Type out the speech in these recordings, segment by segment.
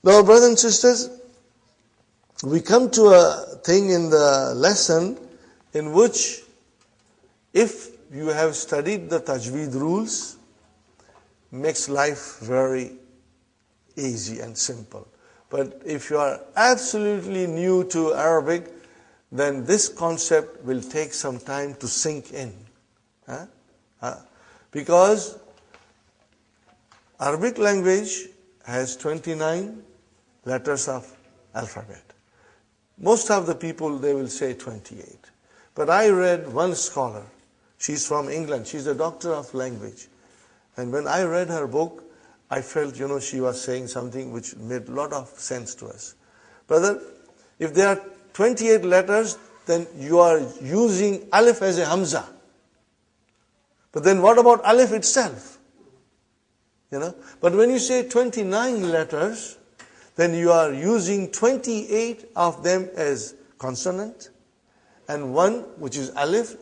Now, brothers and sisters, we come to a thing in the lesson in which if you have studied the tajweed rules, makes life very easy and simple. But if you are absolutely new to Arabic, then this concept will take some time to sink in. Because Arabic language has 29 letters of alphabet. Most of the people, they will say 28. But I read one scholar, she's from England, she's a doctor of language. And when I read her book, I felt, she was saying something which made a lot of sense to us. Brother, if there are 28 letters, then you are using alif as a hamza. But then what about alif itself? But when you say 29 letters, then you are using 28 of them as consonant, and one, which is alif,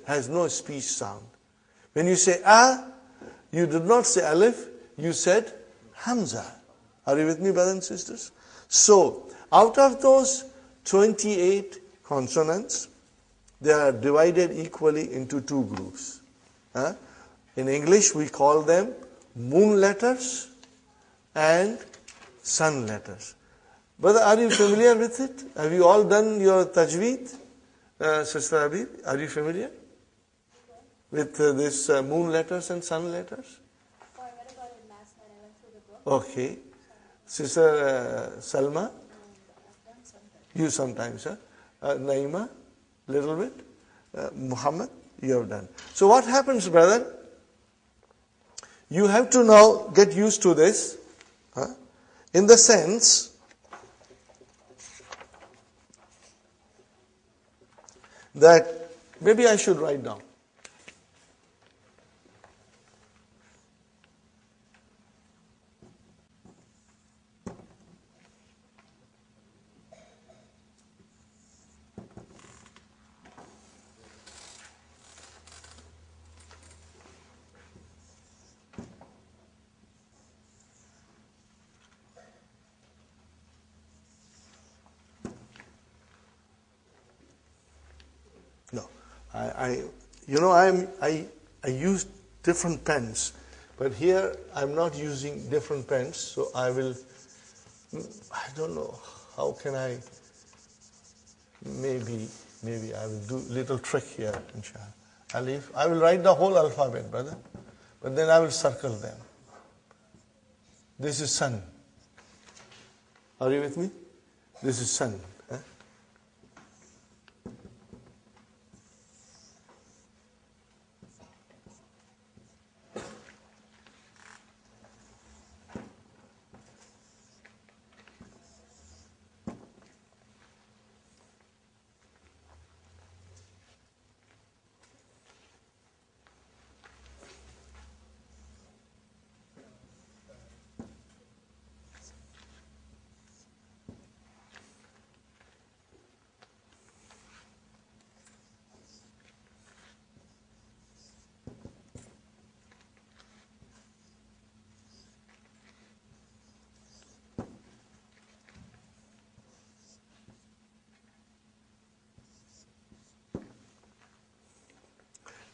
has no speech sound. When you say you did not say alif, you said hamza. Are you with me, brothers and sisters? So, out of those 28 consonants, they are divided equally into two groups. In English, we call them moon letters and sun letters. Brother, are you familiar with it? Have you all done your tajweed? Sister Habib, are you familiar with this moon letters and sun letters? I read about it last night. I went through the book. Okay. Sister Salma? I've done sometimes. You sometimes, huh? Naima? Little bit? Muhammad? You have done. So what happens, brother? You have to now get used to this, in the sense that maybe I should write down. No, I use different pens, but here I'm not using different pens, so I don't know, how can I, maybe I will do a little trick here, inshallah. Alif, I will write the whole alphabet, brother, but then I will circle them. This is sun. Are you with me? This is sun.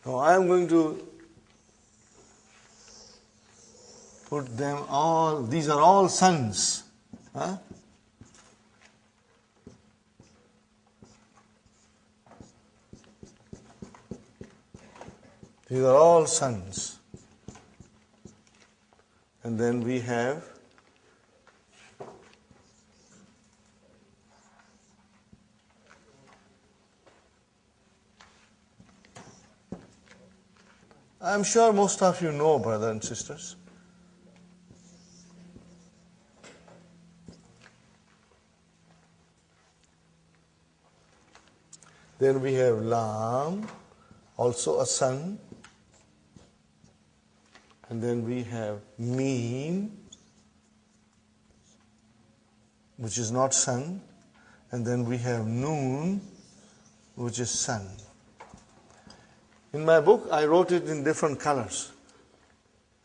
Now I am going to put them all, these are all suns. These are all suns. And then we have I'm sure most of you know, brothers and sisters. Then we have Lam, also a sun. And then we have Meen, which is not sun. And then we have Noon, which is sun. In my book, I wrote it in different colors.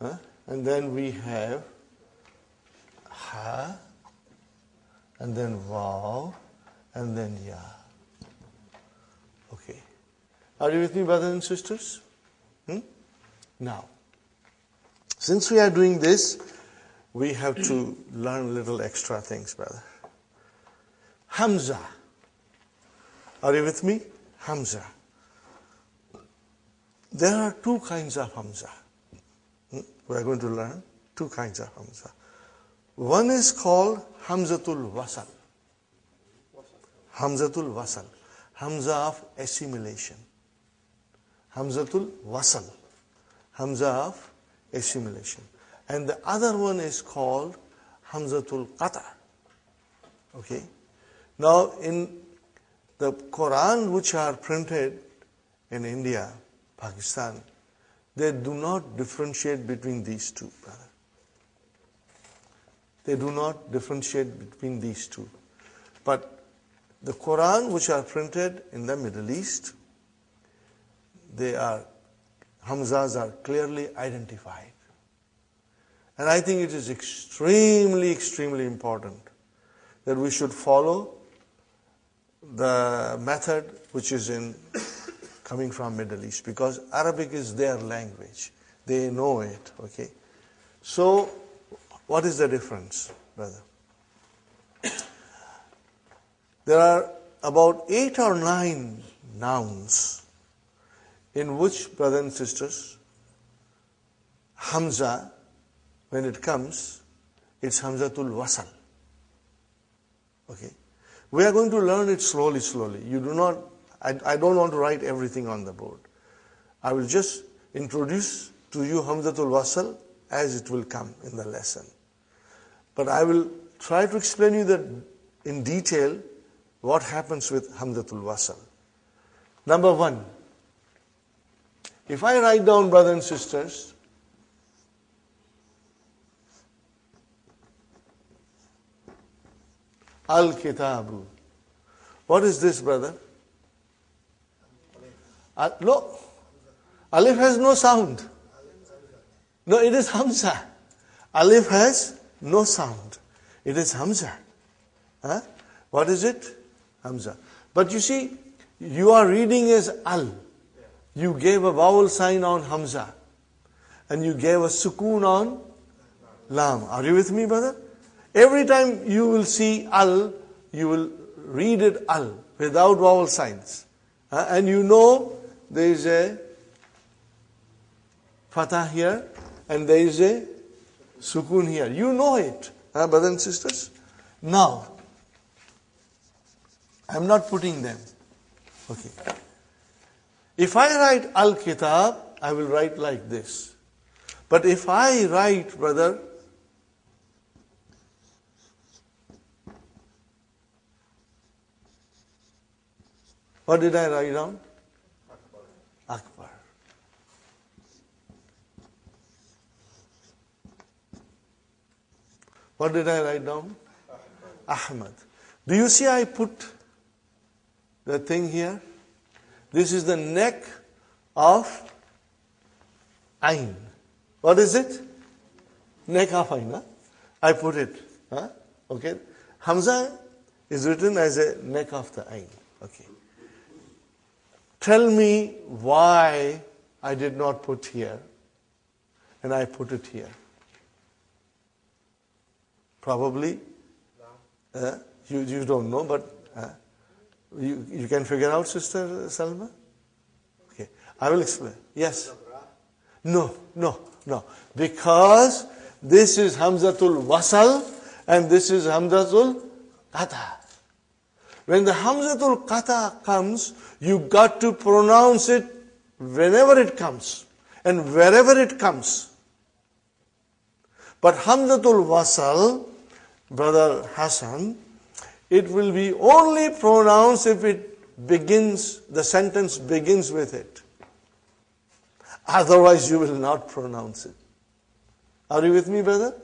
And then we have Ha, and then Waw, and then Ya. Okay. Are you with me, brothers and sisters? Now, since we are doing this, we have to learn little extra things, brother. Hamza. Are you with me? Hamza. There are two kinds of Hamza. We are going to learn two kinds of Hamza. One is called Hamzatul Wasal. Hamzatul Wasal. Hamza of assimilation. Hamzatul Wasal. Hamza of assimilation. And the other one is called Hamzatul Qata. Okay. Now in the Qur'an which are printed in India, Pakistan, they do not differentiate between these two, brother. They do not differentiate between these two. But the Qur'an which are printed in the Middle East, Hamzas are clearly identified. And I think it is extremely, extremely important that we should follow the method which is coming from Middle East, because Arabic is their language. They know it, okay? So, what is the difference, brother? There are about 8 or 9 nouns in which, brothers and sisters, Hamza, when it comes, it's Hamzatul Wasal. Okay? We are going to learn it slowly, slowly. I don't want to write everything on the board. I will just introduce to you Hamzatul Wasal as it will come in the lesson. But I will try to explain you that in detail what happens with Hamzatul Wasal. Number 1. If I write down, brothers and sisters, Al-Kitabu. What is this, brother? No. Alif has no sound. No, it is Hamza. Alif has no sound. It is Hamza. Huh? What is it? Hamza. But you see, you are reading as Al. You gave a vowel sign on Hamza. And you gave a sukoon on Lam. Are you with me, brother? Every time you will see Al, you will read it Al, without vowel signs. And you know there is a fatah here, and there is a sukoon here. You know it, brothers and sisters. Now, I am not putting them. Okay. If I write Al-Kitab, I will write like this. But if I write, brother, what did I write down? Akbar. What did I write down? Ahmad. Do you see I put the thing here? This is the neck of Ain. What is it? Neck of Ain. Huh? I put it. Huh? Okay. Hamza is written as a neck of the Ain. Okay. Tell me why I did not put here and I put it here. Probably you don't know, but you can figure out, Sister Salma? Okay, I will explain. Yes? No. Because this is Hamzatul Wasal and this is Hamzatul Qata. When the Hamzatul Qata comes, you got to pronounce it whenever it comes and wherever it comes. But Hamzatul Wasal, Brother Hassan, it will be only pronounced if it begins, the sentence begins with it. Otherwise you will not pronounce it. Are you with me, brother?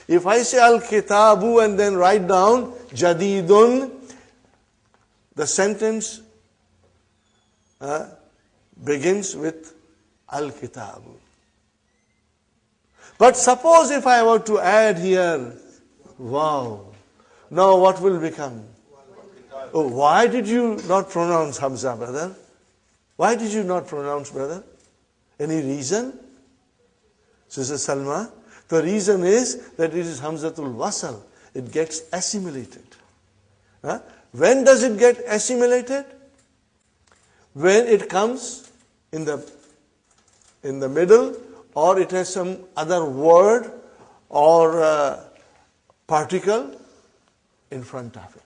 If I say Al-Kitabu and then write down Jadidun, the sentence begins with Al-Kitabu. But suppose if I were to add here, wow, Now what will become? Oh, why did you not pronounce Hamza, brother? Why did you not pronounce, brother? Any reason? Sister Salma, the reason is that it is Hamzatul Wasal. It gets assimilated. Huh? When does it get assimilated? When it comes in the middle, or it has some other word or particle in front of it.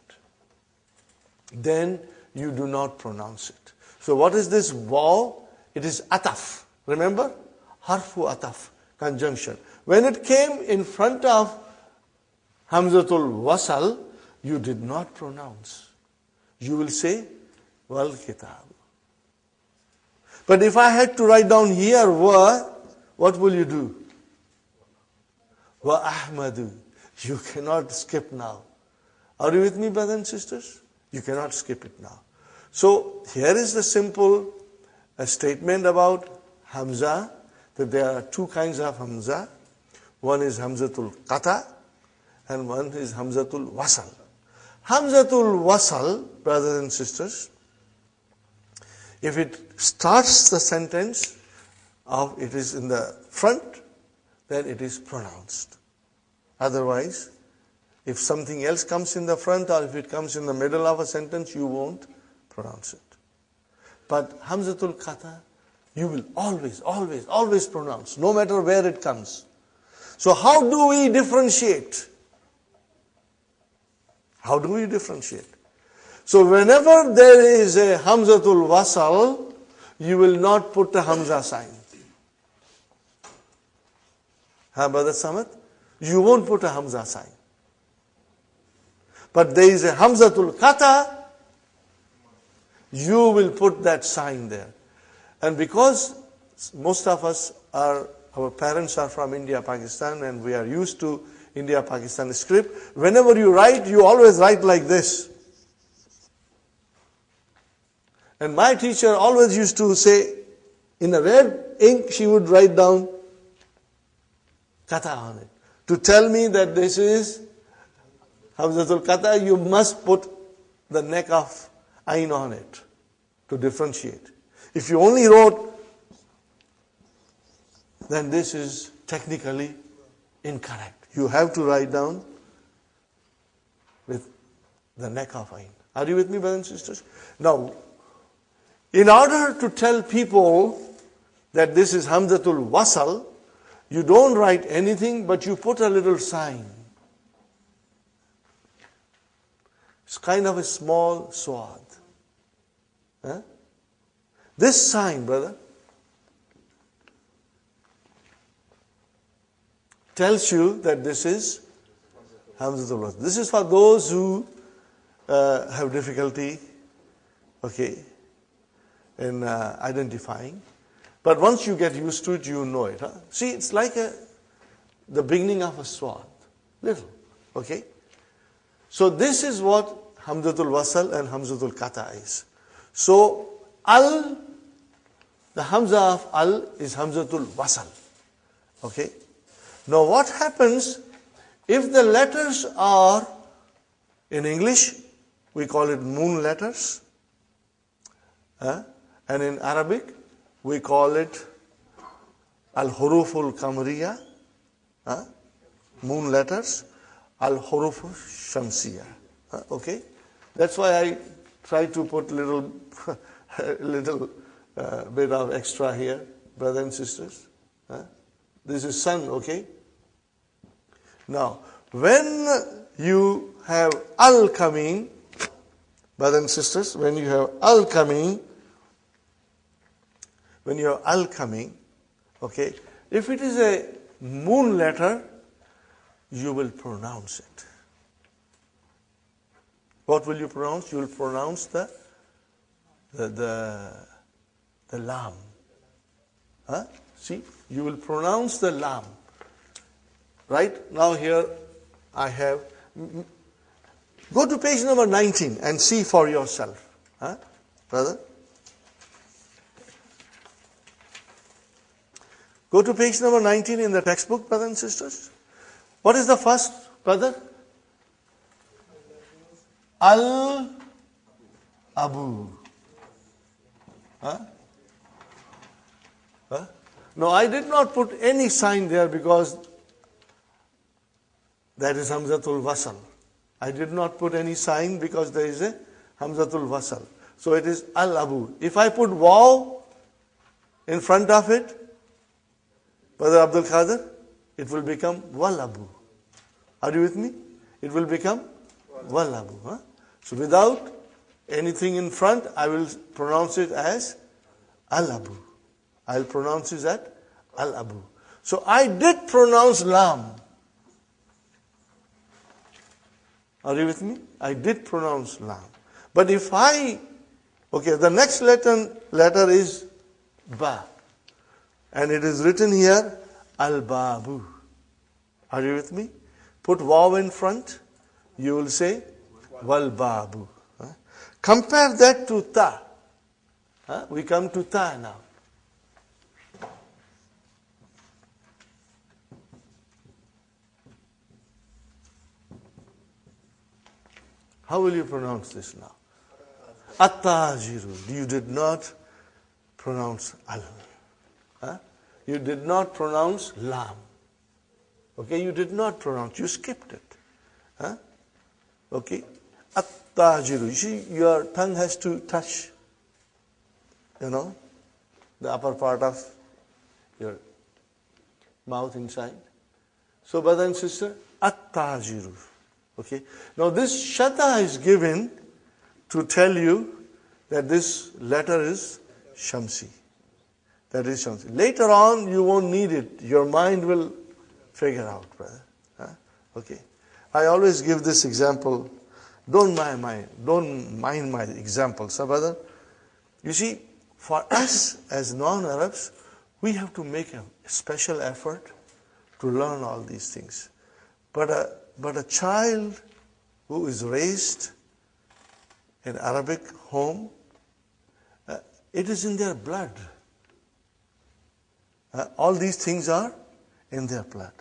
Then you do not pronounce it. So what is this waw? It is ataf. Remember? Harfu ataf, conjunction. When it came in front of Hamzatul Wasal, you did not pronounce. You will say, wal kitab. But if I had to write down here wa, what will you do? Wa ahmadu. You cannot skip now. Are you with me, brothers and sisters? You cannot skip it now. So here is the simple statement about Hamza, that there are two kinds of Hamza. One is Hamzatul Qata and one is Hamzatul Wasal. Hamzatul Wasal, brothers and sisters, if it starts the sentence, it is in the front, then it is pronounced. Otherwise, if something else comes in the front or if it comes in the middle of a sentence, you won't pronounce it. But Hamzatul Qata, you will always pronounce, no matter where it comes. So how do we differentiate? How do we differentiate? So whenever there is a Hamzatul Wasal, you will not put a Hamza sign. Brother Samad? You won't put a Hamza sign. But there is a Hamzatul Qata, you will put that sign there. And because most of us our parents are from India, Pakistan, and we are used to India, Pakistan script, whenever you write, you always write like this. And my teacher always used to say, in a red ink, she would write down Qata on it. To tell me that this is Hamzatul Qata, you must put the neck of Ain on it to differentiate. If you only wrote, then this is technically incorrect. You have to write down with the neck of Ain. Are you with me, brothers and sisters? Now, in order to tell people that this is Hamzatul Wasal, you don't write anything, but you put a little sign. It's kind of a small swad. Huh? This sign, brother, tells you that this is Hamzatul Wasal. This is for those who have difficulty, in identifying. But once you get used to it, you know it. Huh? See, it's like the beginning of a swad. Little. Okay? So this is what Hamzatul Wasal and Hamzatul Qata is. So, Al, the Hamza of Al is Hamzatul Wasal. Okay? Now what happens if the letters are, in English, we call it moon letters. And in Arabic, we call it Al-Huruful Kamriya, moon letters, Al-Huruful Shamsiya. Okay? That's why I try to put little bit of extra here, brothers and sisters. This is sun, okay? Now, when you have Al coming, brothers and sisters, when you have Al coming, okay, if it is a moon letter, you will pronounce it. What will you pronounce? You will pronounce the lam. See, you will pronounce the lam. Right? Now here I have, go to page number 19 and see for yourself. Brother? Go to page number 19 in the textbook, brothers and sisters. What is the first, brother? Al-Abu. Huh? Huh? No, I did not put any sign there because that is Hamzatul Wasal. I did not put any sign because there is a Hamzatul Wasal. So it is Al-Abu. If I put waw in front of it, Brother Abdul Qadir, it will become Wal-Abu. Are you with me? It will become Wal-Abu. Huh? So without anything in front, I will pronounce it as Al-Abu. I'll pronounce it as Al-Abu. So I did pronounce Lam. Are you with me? I did pronounce Lam. But if the next letter is Ba. And it is written here, Al-Babu. Are you with me? Put waw in front, you will say Wal-Babu. Compare that to Ta. We come to Ta now. How will you pronounce this now? At-Tajiru. You did not pronounce Al. You did not pronounce Lam. Okay, you did not pronounce, you skipped it. Okay. At-Tajiru. You see, your tongue has to touch, the upper part of your mouth inside. So, brother and sister, At-Tajiru. Okay. Now this shadda is given to tell you that this letter is Shamsi. That is Shamsi. Later on, you won't need it. Your mind will figure out, brother. Okay. I always give this example. Don't mind my example, so brother. You see, for us as non-Arabs, we have to make a special effort to learn all these things. But a child who is raised in Arabic home, it is in their blood. All these things are in their blood.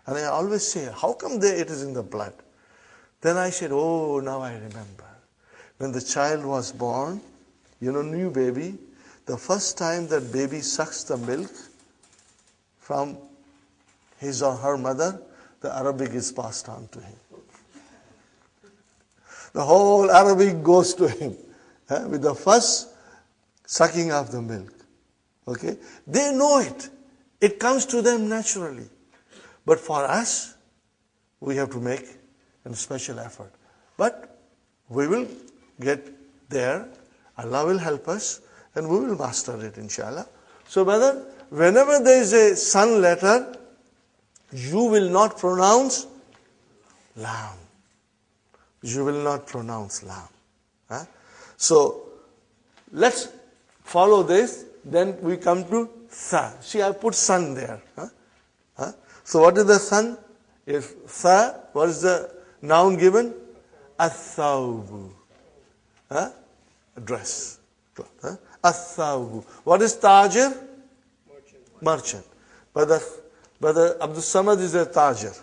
And I always say, how come it is in the blood? Then I said, oh, now I remember. When the child was born, new baby, the first time that baby sucks the milk from his or her mother, the Arabic is passed on to him. The whole Arabic goes to him with the first sucking of the milk. Okay? They know it. It comes to them naturally. But for us, we have to make a special effort. But we will get there. Allah will help us and we will master it, inshallah. So, brother, whenever there is a sun letter, you will not pronounce Lam. You will not pronounce Lam. So, let's follow this. Then we come to Tha. See, I put sun there. So, what is the sun? If Tha, what is the noun given? Athawbu. Dress. Athawbu. What is Tajir? Merchant. Brother Abdul Samad is a Tajir.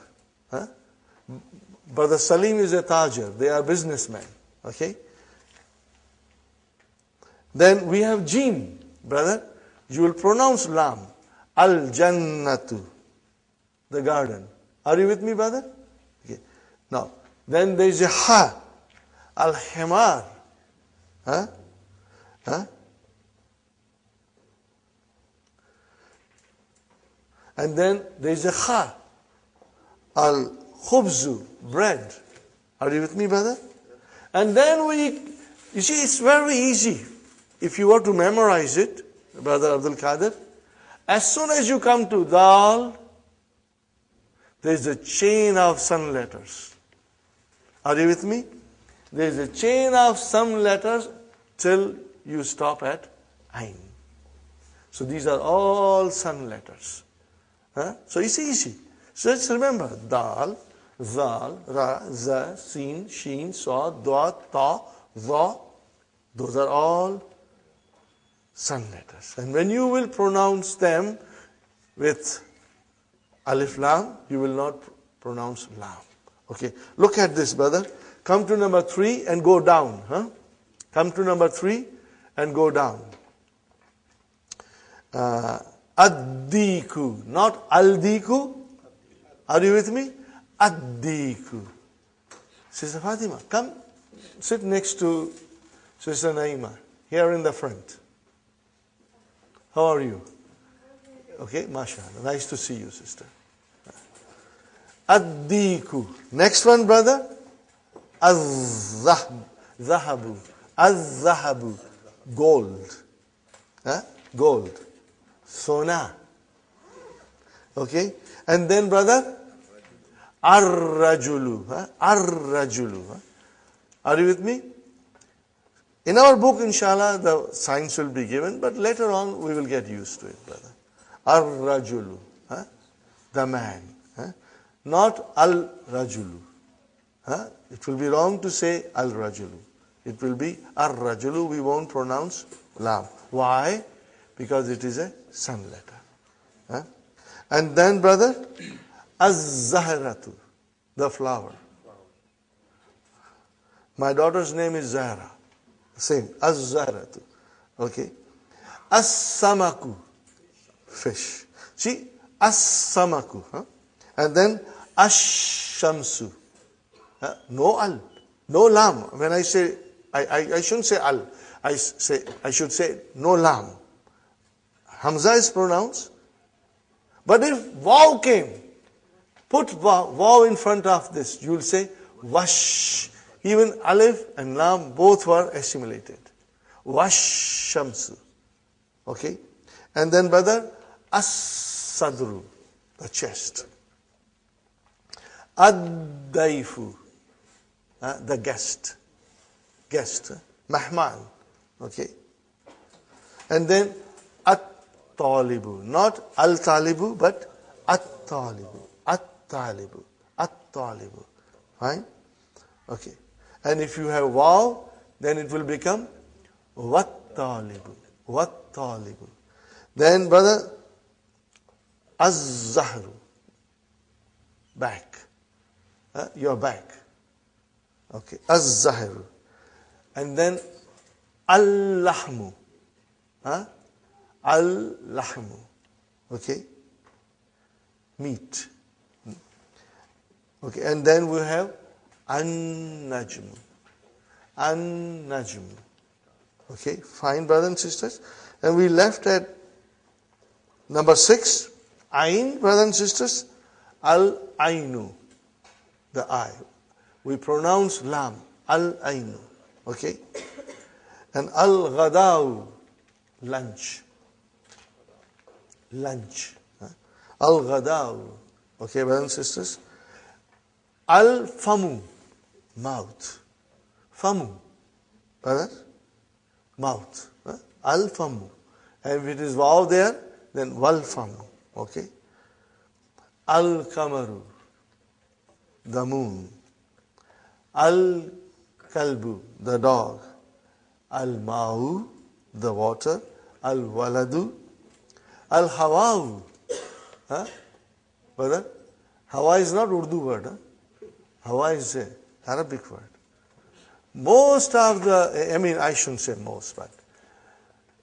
Brother Salim is a Tajir. They are businessmen. Okay? Then we have Jim. Brother, you will pronounce Lam. Al-Jannatu. The garden. Are you with me, brother? Okay. Now, then there is a Ha. Al-Himar. And then there is a Kha. Al-Khubzu. Bread. Are you with me, brother? And then you see, it's very easy. If you were to memorize it, Brother Abdul Qadir, as soon as you come to Dal, there is a chain of sun letters. Are you with me? There is a chain of sun letters till you stop at Ain. So these are all sun letters. So it's easy. So just remember, Dal, Zal, Ra, Za, Sin, Shin, Sa, Dwa, Ta, Za. Those are all sun letters. And when you will pronounce them with Alif Lam, you will not pronounce Lam. Okay, look at this, brother. Come to number 3 and go down. Come to number 3 and go down. Addiku, not aldiku. Are you with me? Addiku. Sister Fatima, come sit next to Sister Naima, here in the front. How are you? Okay, mashallah. Nice to see you, sister. Addiku. Next one, brother. Az-zahabu. Az-zahabu. Gold. Gold. Sona. Okay. And then, brother, ar-rajulu. Ar-rajulu. Are you with me? In our book, inshallah, the signs will be given, but later on we will get used to it, brother. Ar-rajulu. The man. Not al-rajulu. It will be wrong to say al-rajulu. It will be ar-rajulu. We won't pronounce lam. Why? Because it is a sun letter. And then, brother, az-zahratu, the flower. My daughter's name is Zahra. Same, az-zahratu. Okay. As-samaku, fish. See, as-samaku. And then ash-shamsu. No al, no lam. When I say, I shouldn't say al. I should say no lam. Hamza is pronounced. But if waw came, put waw in front of this, you will say wash. Even alif and lam both were assimilated. Wash shamsu. Okay. And then, brother, as-sadru, the chest. Ad-daifu, the guest. Guest. Mahman. Okay. And then at-talibu. Not al-talibu, but at-talibu. At-talibu. At-talibu. Fine? Okay. And if you have waw, then it will become wat-talibu. Wat-talibu. Then, brother, az-zahru. Back. Your back. Okay. Az-zahru. And then al-lahmu. Al-lahmu. Okay. Meat. Okay. And then we have an-najmu. An-najmu. Okay. Fine, brothers and sisters. And we left at number 6. Ain, brothers and sisters. Al-ainu. The eye. We pronounce lam. Al-ainu. Okay. And al-ghadaw. Lunch. Lunch. Al-ghadaw. Okay, brothers and sisters. Al-famu. Mouth. Famu. Brother? Mouth. Al-famu. And if it is waw there, then wal-famu. Okay. Al-kamaru. The moon. Al-kalbu. The dog. Al-ma'u. The water. Al-waladu. Al-hawa'u. Brother? Hawa is not Urdu word. Hawa is an Arabic word. Most of the, I shouldn't say most, but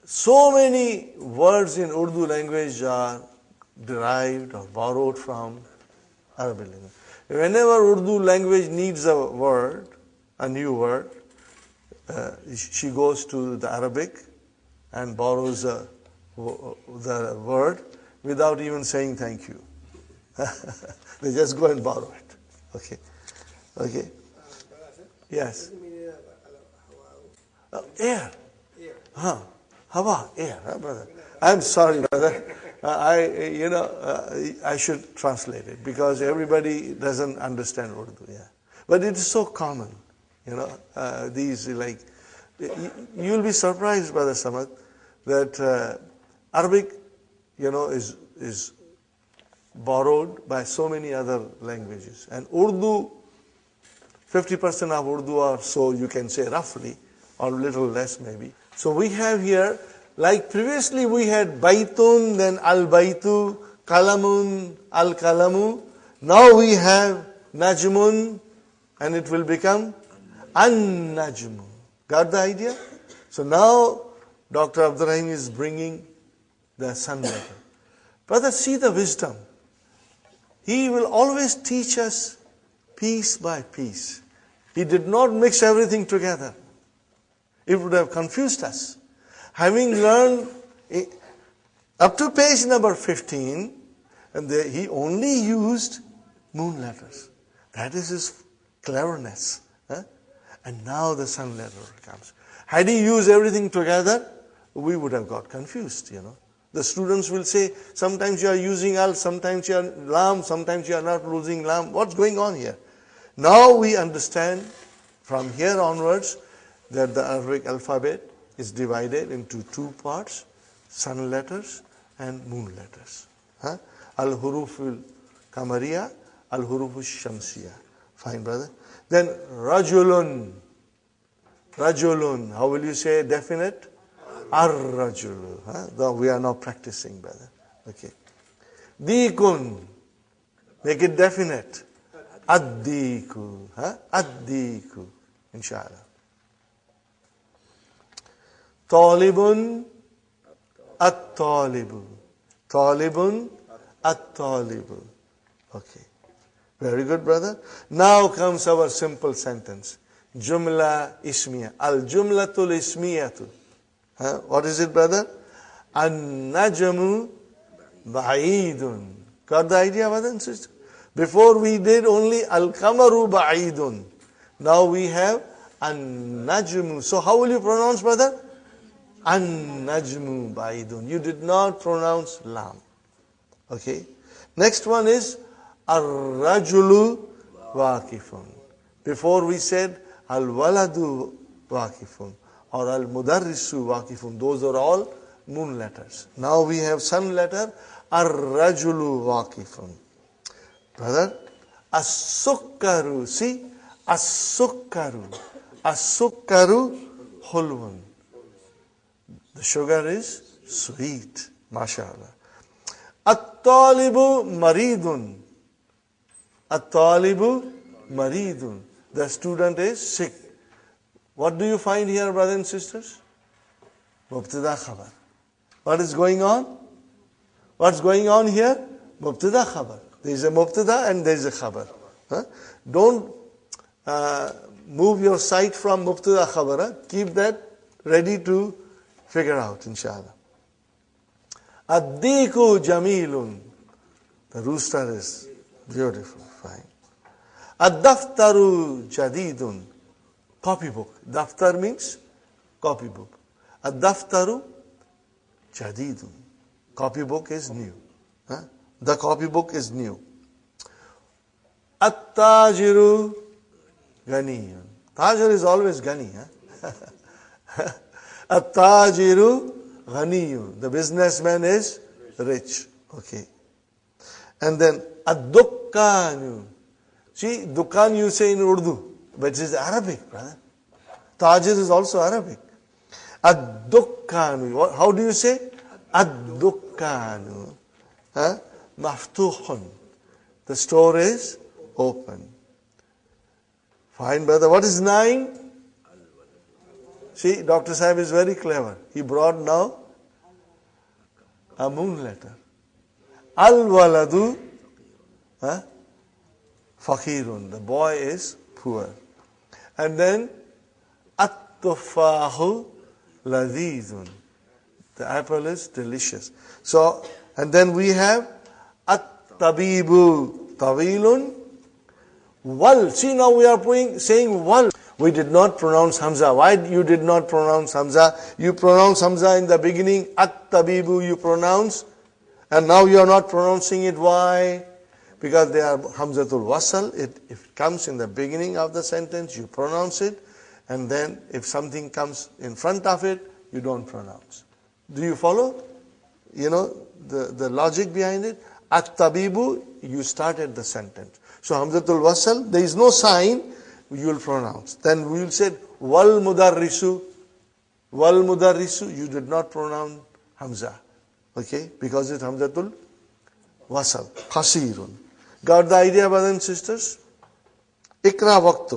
so many words in Urdu language are derived or borrowed from Arabic language. Whenever Urdu language needs a word, a new word, she goes to the Arabic and borrows the word without even saying thank you. They just go and borrow it. Okay. Okay. Yes. Air. Hawa, air, brother. I'm sorry, brother. I should translate it because everybody doesn't understand Urdu. Yeah. But it is so common. These you'll be surprised, Brother Samad, that Arabic, is borrowed by so many other languages. And Urdu, 50% of Urdu or so, you can say roughly, or a little less maybe. So we have here, like previously we had baitun, then al-baitu, kalamun, al-kalamu. Now we have najmun, and it will become an-najmu. Got the idea? So now Dr. Abdul Rahim is bringing the sun letter. Brother, see the wisdom. He will always teach us piece by piece. He did not mix everything together. It would have confused us. Having learned up to page number 15, and he only used moon letters. That is his cleverness. And now the sun letter comes. Had he used everything together, we would have got confused, The students will say, sometimes you are using al, sometimes you are lam, sometimes you are not using lam. What's going on here? Now we understand from here onwards that the Arabic alphabet is divided into two parts, sun letters and moon letters. Al-huruful kamariya, al-huruful shamsiya. Fine, brother. Then rajulun. Rajulun. How will you say definite? Ar-rajulu. Though we are not practicing, brother. Okay. Dikun. Make it definite. Ad-diku. Ad-diku. Inshallah. Talibun. At-talibu. Talibun. At-talibu. Okay. Very good, brother. Now comes our simple sentence. Jumla ismiya. Al-jumlatul ismiyatu. What is it, brother? An-najmu ba'idun. Got the idea, brother and sister? Before we did only al-kamaru ba'idun. Now we have an-najmu. So how will you pronounce, brother? An-najmu ba'idun. You did not pronounce lam. Okay. Next one is ar-rajulu waqifun. Before we said al-waladu waqifun or al-mudarrisu waqifun. Those are all moon letters. Now we have sun letter ar-rajulu waqifun. Brother, as-sukkaru. See, as-sukkaru. As-sukkaru hulwun. The sugar is sweet. MashaAllah. At-talibu maridun. At-talibu maridun. The student is sick. What do you find here, brothers and sisters? Mubtada khabar. What is going on? What's going on here? Mubtada khabar. There is a mubtada and there is a khabar. Don't move your sight from mubtada khabar. Keep that ready to figure out, inshallah. Ad-diku jamilun. The rooster is beautiful, fine. Ad-daftaru jadidun. Copybook. Daftar means copybook. Ad-daftaru jadidun. Copybook is new. The copybook is new. At-tajiru ganiyun. Tajir is always gani. At-tajiru ghaniyun. The businessman is rich. Okay. And then ad-dukkanu. See, dukkan you say in Urdu, but it is Arabic, brother. Tajir is also Arabic. Ad-dukkanu. How do you say? Ad-dukkanu. Maftuhun. The store is open. Fine, brother. What is 9? See, Dr. Sahib is very clever. He brought now a moon letter. Al-waladu fakirun. The boy is poor. And then at-tufahu ladhizun. The apple is delicious. So, and then we have at-tabibu tawilun. Wal. See, now we are saying wal. We did not pronounce Hamza. Why you did not pronounce Hamza? You pronounce Hamza in the beginning. At-tabibu you pronounce. And now you are not pronouncing it. Why? Because they are Hamzatul Wasal. If it comes in the beginning of the sentence, you pronounce it. And then if something comes in front of it, you don't pronounce. Do you follow? You know the logic behind it? At-tabibu, you started the sentence. So Hamzatul Wasal, there is no sign, you will pronounce. Then we will say, wal mudarrisu. Wal mudarrisu, you did not pronounce Hamza. Okay? Because it's Hamzatul Wasal. Qasirun. Got the idea, brothers and sisters? Ikra waqtuk.